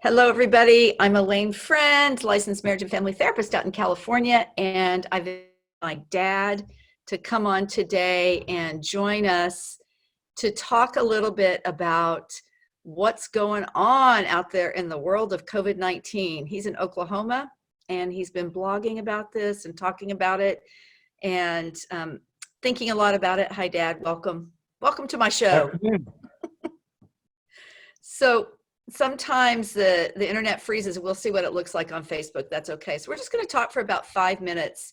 Hello, everybody. I'm Alane Freund, licensed marriage and family therapist out in California, and I've invited my dad to come on today and join us to talk a little bit about what's going on out there in the world of COVID-19. He's in Oklahoma, and he's been blogging about this and talking about it and thinking a lot about it. Hi, Dad. Welcome. Welcome to my show. So sometimes the internet freezes. We'll see what it looks like on Facebook. That's okay. So we're just going to talk for about 5 minutes.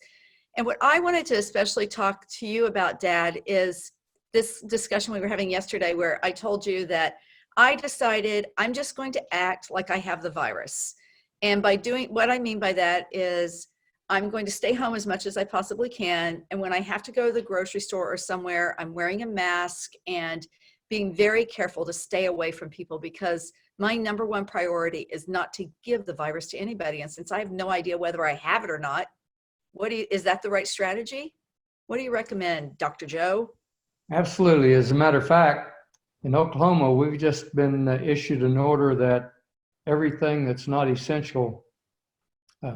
And what I wanted to especially talk to you about, Dad, is this discussion we were having yesterday where I told you that I decided I'm just going to act like I have the virus. And by doing what I mean by that is I'm going to stay home as much as I possibly can. And when I have to go to the grocery store or somewhere, I'm wearing a mask and being very careful to stay away from people, because my number one priority is not to give the virus to anybody. And since I have no idea whether I have it or not, is that the right strategy? What do you recommend, Dr. Joe? Absolutely. As a matter of fact, in Oklahoma, we've just been issued an order that everything that's not essential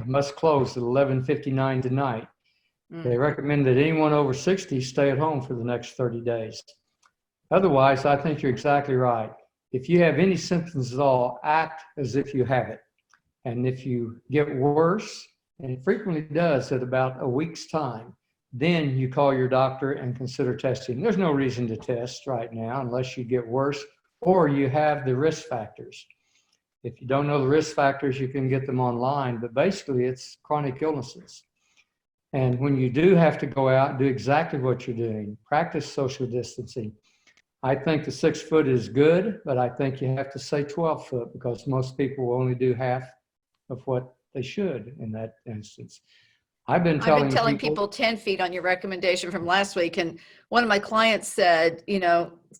must close at 11:59 tonight. They recommend that anyone over 60 stay at home for the next 30 days. Otherwise, I think you're exactly right. If you have any symptoms at all, act as if you have it. And if you get worse, and it frequently does at about a week's time, then you call your doctor and consider testing. There's no reason to test right now unless you get worse or you have the risk factors. If you don't know the risk factors, you can get them online, but basically it's chronic illnesses. And when you do have to go out, do exactly what you're doing. Practice social distancing. I think the 6 foot is good, but I think you have to say 12 foot because most people will only do half of what they should in that instance. I've been telling people 10 feet on your recommendation from last week. And one of my clients said,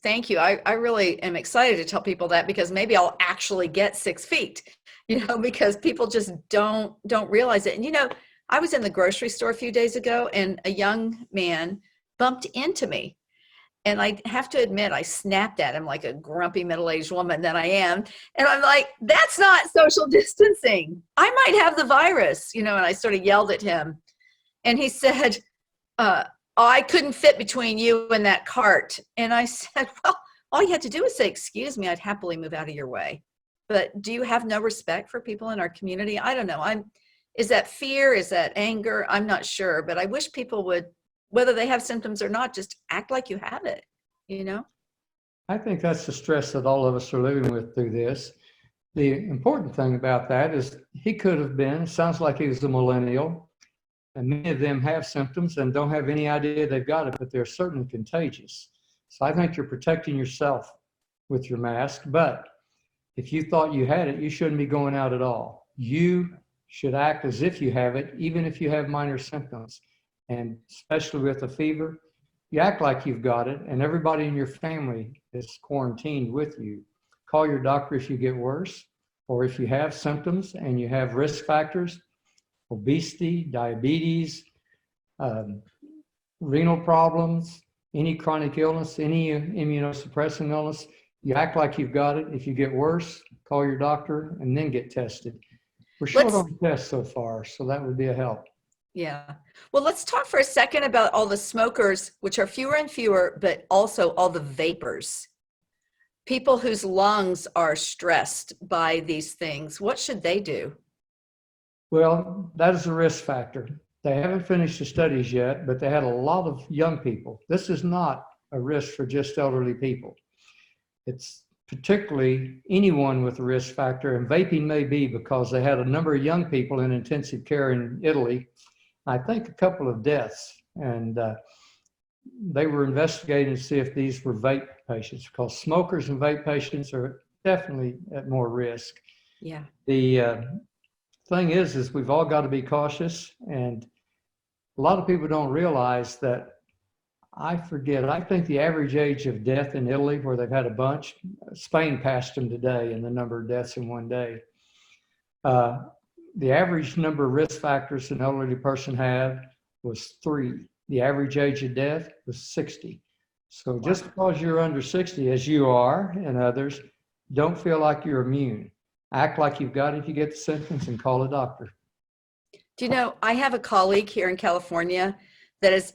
thank you. I really am excited to tell people that because maybe I'll actually get 6 feet, because people just don't realize it. And, I was in the grocery store a few days ago and a young man bumped into me. And I have to admit, I snapped at him like a grumpy middle-aged woman that I am. And I'm like, that's not social distancing. I might have the virus, and I sort of yelled at him. And he said, I couldn't fit between you and that cart. And I said, well, all you had to do was say, excuse me, I'd happily move out of your way. But do you have no respect for people in our community? I don't know. Is that fear? Is that anger? I'm not sure. But I wish people would, whether they have symptoms or not, just act like you have it, I think that's the stress that all of us are living with through this. The important thing about that is he could have been, sounds like he was a millennial, and many of them have symptoms and don't have any idea they've got it, but they're certainly contagious. So I think you're protecting yourself with your mask, but if you thought you had it, you shouldn't be going out at all. You should act as if you have it, even if you have minor symptoms. And especially with a fever, you act like you've got it, and everybody in your family is quarantined with you. Call your doctor if you get worse, or if you have symptoms and you have risk factors, obesity, diabetes, renal problems, any chronic illness, any immunosuppressant illness, you act like you've got it. If you get worse, call your doctor and then get tested. We're short on tests so far, so that would be a help. Yeah. Well, let's talk for a second about all the smokers, which are fewer and fewer, but also all the vapors. People whose lungs are stressed by these things. What should they do? Well, that is a risk factor. They haven't finished the studies yet, but they had a lot of young people. This is not a risk for just elderly people. It's particularly anyone with a risk factor, and vaping may be because they had a number of young people in intensive care in Italy. I think a couple of deaths, and they were investigating to see if these were vape patients, because smokers and vape patients are definitely at more risk. Yeah. The thing is we've all got to be cautious, and a lot of people don't realize that. I think the average age of death in Italy, where they've had a bunch, Spain passed them today in the number of deaths in one day. The average number of risk factors an elderly person had was 3. The average age of death was 60. So just because you're under 60, as you are and others, don't feel like you're immune. act like you've got it if you get the symptoms and call a doctor. Do you know, I have a colleague here in California that is,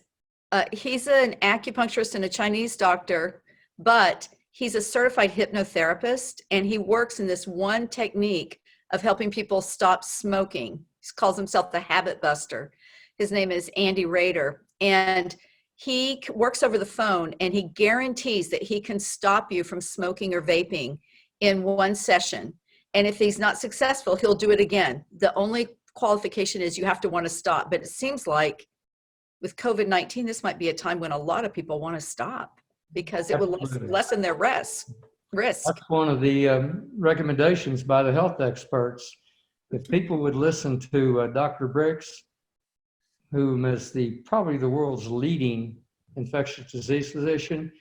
he's an acupuncturist and a Chinese doctor, but he's a certified hypnotherapist, and he works in this one technique of helping people stop smoking. He calls himself the habit buster. His name is Andy Rader, and he works over the phone, and he guarantees that he can stop you from smoking or vaping in one session. And if he's not successful, he'll do it again. The only qualification is you have to want to stop. But it seems like with COVID-19, this might be a time when a lot of people want to stop because it will lessen their risk. That's one of the recommendations by the health experts. If people would listen to Dr. Briggs, whom is probably the world's leading infectious disease physician,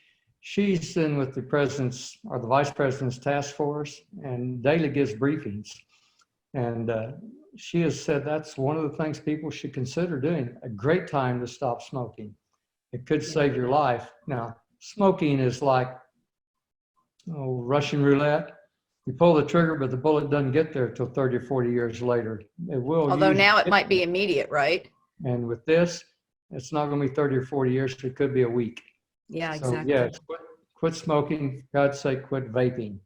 she's in with the president's or the vice president's task force and daily gives briefings. And she has said that's one of the things people should consider doing. A great time to stop smoking. It could save your life. Now, smoking is like Russian roulette. You pull the trigger, but the bullet doesn't get there till 30 or 40 years later. It will. Although now it might be immediate, right? And with this, it's not going to be 30 or 40 years. It could be a week. Yeah, So, exactly. yeah, quit smoking. For God's sake, quit vaping.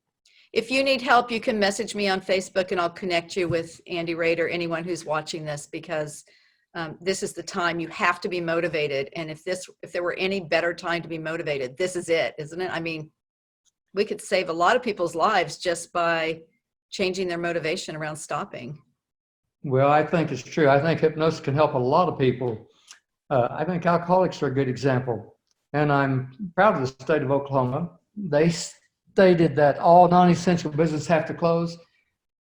If you need help, you can message me on Facebook and I'll connect you with Andy Rader, anyone who's watching this, because this is the time you have to be motivated. And if there were any better time to be motivated, this is it, isn't it? I mean, we could save a lot of people's lives just by changing their motivation around stopping. Well, I think it's true. I think hypnosis can help a lot of people. I think alcoholics are a good example. And I'm proud of the state of Oklahoma. They stated that all non-essential businesses have to close.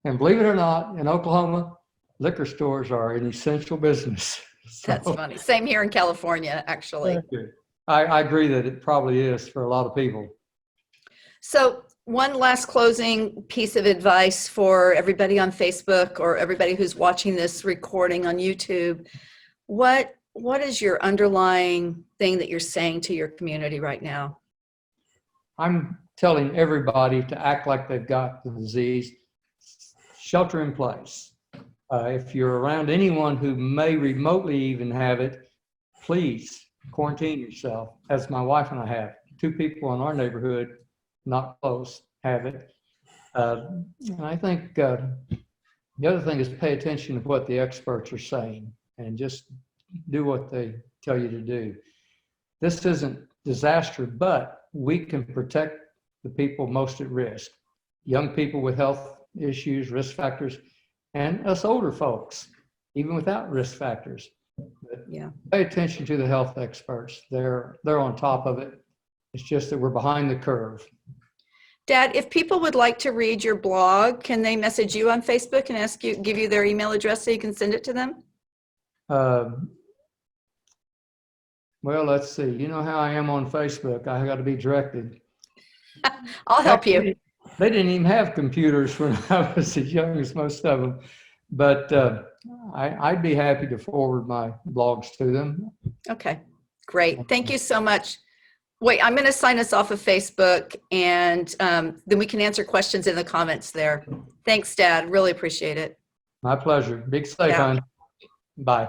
And believe it or not, in Oklahoma, liquor stores are an essential business. So, that's funny. Same here in California, actually. I agree that it probably is for a lot of people. So one last closing piece of advice for everybody on Facebook or everybody who's watching this recording on YouTube. What is your underlying thing that you're saying to your community right now? I'm telling everybody to act like they've got the disease. Shelter in place. If you're around anyone who may remotely even have it, please quarantine yourself, as my wife and I have. 2 people in our neighborhood, not close, have it. And I think the other thing is pay attention to what the experts are saying and just do what they tell you to do. This isn't disaster, but we can protect the people most at risk. Young people with health issues, risk factors, and us older folks, even without risk factors. But yeah. Pay attention to the health experts. They're on top of it. It's just that we're behind the curve. Dad, if people would like to read your blog, can they message you on Facebook and give you their email address so you can send it to them? Well, let's see. You know how I am on Facebook. I got to be directed. I'll help you. They didn't even have computers when I was as young as most of them. But I'd be happy to forward my blogs to them. Okay, great. Thank you so much. Wait, I'm going to sign us off of Facebook, and then we can answer questions in the comments there. Thanks, Dad. Really appreciate it. My pleasure. Be safe, Yeah. hon. Bye.